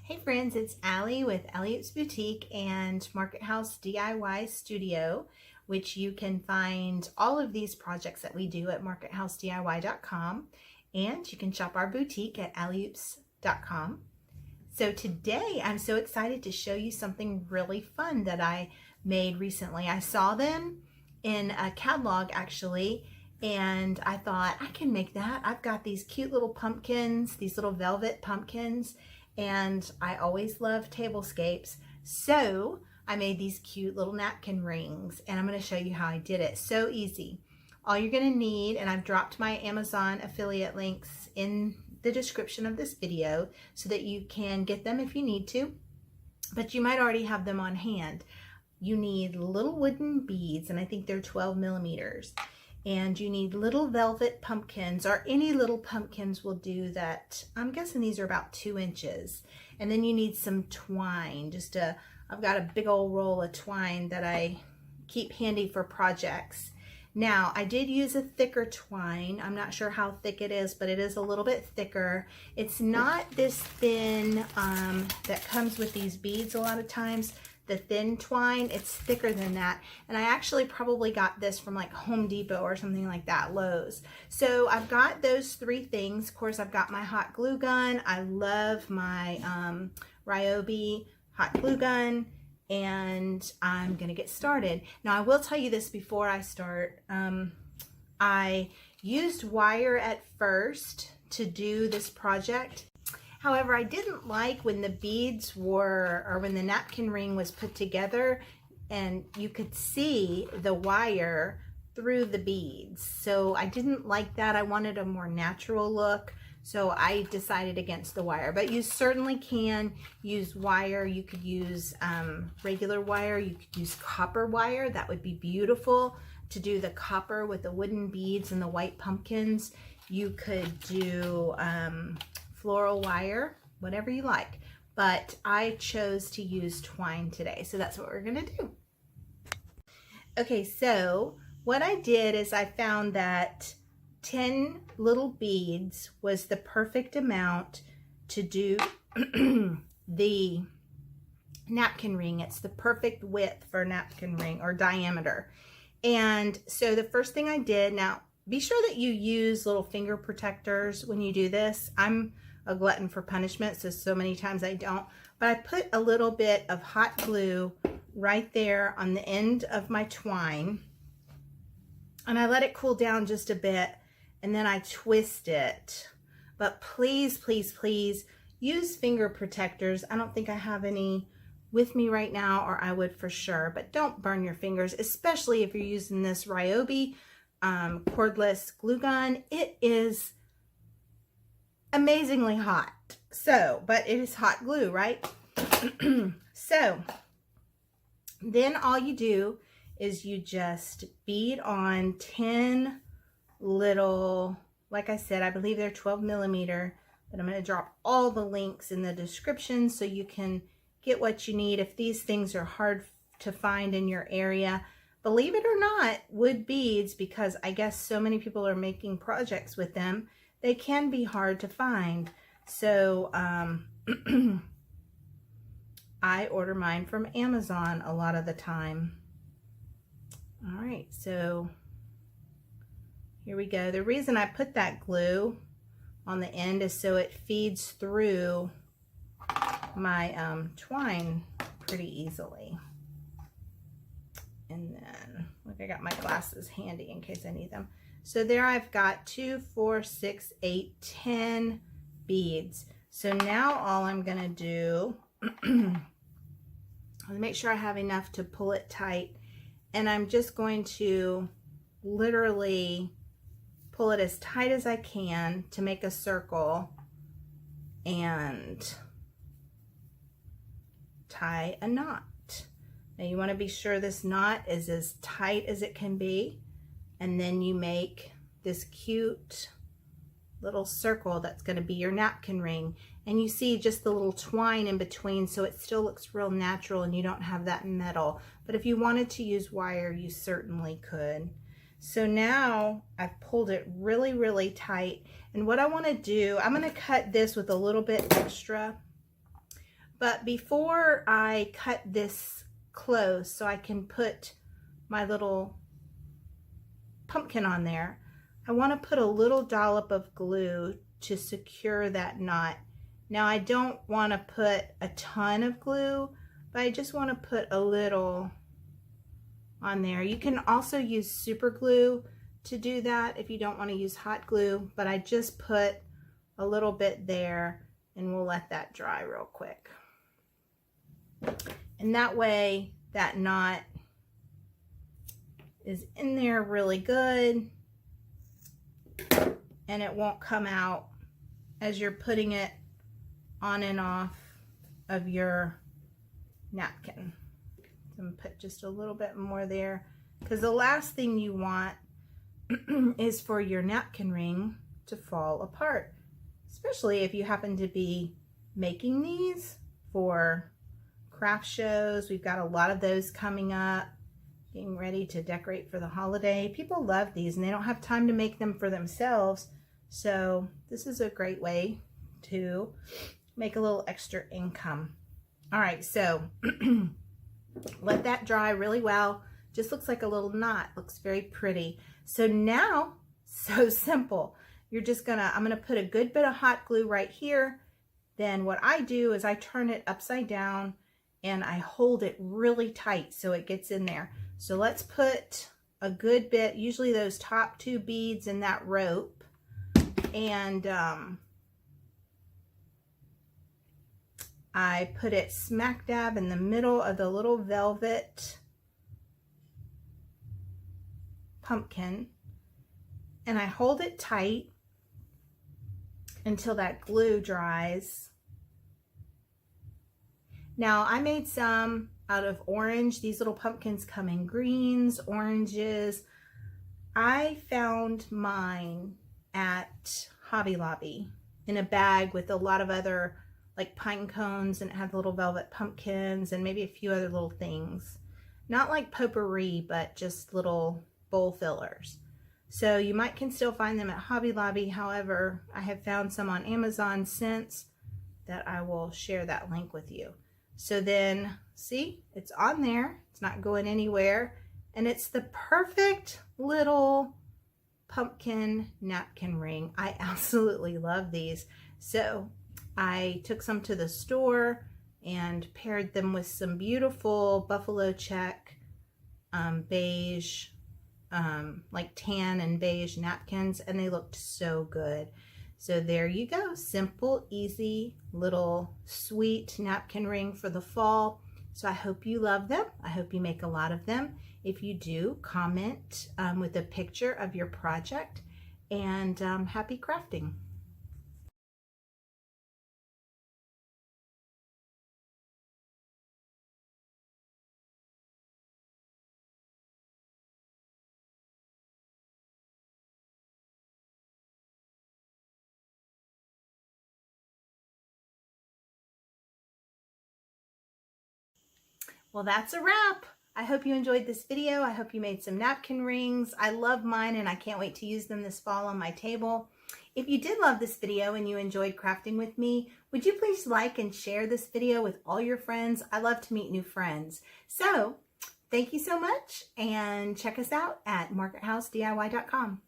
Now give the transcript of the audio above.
Hey friends, it's Allie with Allie's Boutique and Market House DIY Studio, which you can find all of these projects that we do at markethousediy.com, and you can shop our boutique at allieoops.com. So today I'm so excited to show you something really fun that I made recently. I saw them in a catalog actually, and I thought I can make that. I've got these cute little pumpkins, these little velvet pumpkins, and I always love tablescapes, so I made these cute little napkin rings, and I'm going to show you how I did it. So easy. All you're going to need, and I've dropped my Amazon affiliate links in the description of this video so that you can get them if you need to, but you might already have them on hand. You need little wooden beads, and I think they're 12 millimeters. And you need little velvet pumpkins, or any little pumpkins will do that. I'm guessing these are about 2 inches. And then you need some twine. I've got a big old roll of twine that I keep handy for projects. Now, I did use a thicker twine. I'm not sure how thick it is, but it is a little bit thicker. It's not this thin that comes with these beads a lot of times. The thin twine, it's thicker than that, and I actually probably got this from like Home Depot or something like that, Lowe's. So I've got those 3 things. Of course, I've got my hot glue gun. I love my Ryobi hot glue gun, and I'm gonna get started. Now I will tell you this before I start. I used wire at first to do this project. However, I didn't like when the beads were, or when the napkin ring was put together and you could see the wire through the beads. So I didn't like that. I wanted a more natural look. So I decided against the wire, but you certainly can use wire. You could use regular wire. You could use copper wire. That would be beautiful to do the copper with the wooden beads and the white pumpkins. You could do floral wire, whatever you like, but I chose to use twine today, so that's what we're gonna do. Okay, so what I did is I found that 10 little beads was the perfect amount to do the napkin ring. It's the perfect width for a napkin ring, or diameter. And so the first thing I did, now be sure that you use little finger protectors when you do this. I'm a glutton for punishment, so many times I don't, but I put a little bit of hot glue right there on the end of my twine, and I let it cool down just a bit, and then I twist it. But please, please, please use finger protectors. I don't think I have any with me right now, or I would for sure, but don't burn your fingers, especially if you're using this Ryobi cordless glue gun. It is amazingly hot, but it is hot glue, right? So then all you do is you just bead on 10 little, like I said, I believe they're 12 millimeter, but I'm going to drop all the links in the description so you can get what you need. If these things are hard to find in your area, believe it or not, wood beads, because I guess so many people are making projects with them, they can be hard to find. So I order mine from Amazon a lot of the time. All right, so here we go. The reason I put that glue on the end is so it feeds through my twine pretty easily. And then, look, I got my glasses handy in case I need them. So there I've got 2, 4, 6, 8, 10 beads. So now all I'm going to do is make sure I have enough to pull it tight. And I'm just going to literally pull it as tight as I can to make a circle and tie a knot. Now you want to be sure this knot is as tight as it can be. And then you make this cute little circle that's going to be your napkin ring. And you see just the little twine in between, so it still looks real natural and you don't have that metal. But if you wanted to use wire, you certainly could. So now I've pulled it really, really tight. And what I want to do, I'm going to cut this with a little bit extra But before I cut this close so I can put my little pumpkin on there, I want to put a little dollop of glue to secure that knot. Now I don't want to put a ton of glue, but I just want to put a little on there. You can also use super glue to do that if you don't want to use hot glue, but I just put a little bit there, and we'll let that dry real quick. And that way that knot is in there really good, and it won't come out as you're putting it on and off of your napkin. I'm gonna put just a little bit more there, because the last thing you want is for your napkin ring to fall apart, especially if you happen to be making these for craft shows. We've got a lot of those coming up, getting ready to decorate for the holiday. People love these and they don't have time to make them for themselves, so this is a great way to make a little extra income. All right, so let that dry really well. Just looks like a little knot, looks very pretty. So now, so simple. You're just gonna, I'm gonna put a good bit of hot glue right here. Then what I do is I turn it upside down and I hold it really tight so it gets in there. So let's put a good bit, usually those top 2 beads in that rope, and I put it smack dab in the middle of the little velvet pumpkin, and I hold it tight until that glue dries. Now I made some out of orange. These little pumpkins come in greens, oranges. I found mine at Hobby Lobby in a bag with a lot of other like pine cones, and it had little velvet pumpkins and maybe a few other little things. Not like potpourri, but just little bowl fillers. So you can still find them at Hobby Lobby. However, I have found some on Amazon since that I will share that link with you. So then, see, it's on there. It's not going anywhere. And it's the perfect little pumpkin napkin ring. I absolutely love these. So I took some to the store and paired them with some beautiful buffalo check beige, like tan and beige napkins, and they looked so good. So there you go, simple, easy, little sweet napkin ring for the fall. So I hope you love them. I hope you make a lot of them. If you do, comment with a picture of your project, and happy crafting. Well, that's a wrap. I hope you enjoyed this video. I hope you made some napkin rings. I love mine and I can't wait to use them this fall on my table. If you did love this video and you enjoyed crafting with me, would you please like and share this video with all your friends? I love to meet new friends. So thank you so much, and check us out at markethousediy.com.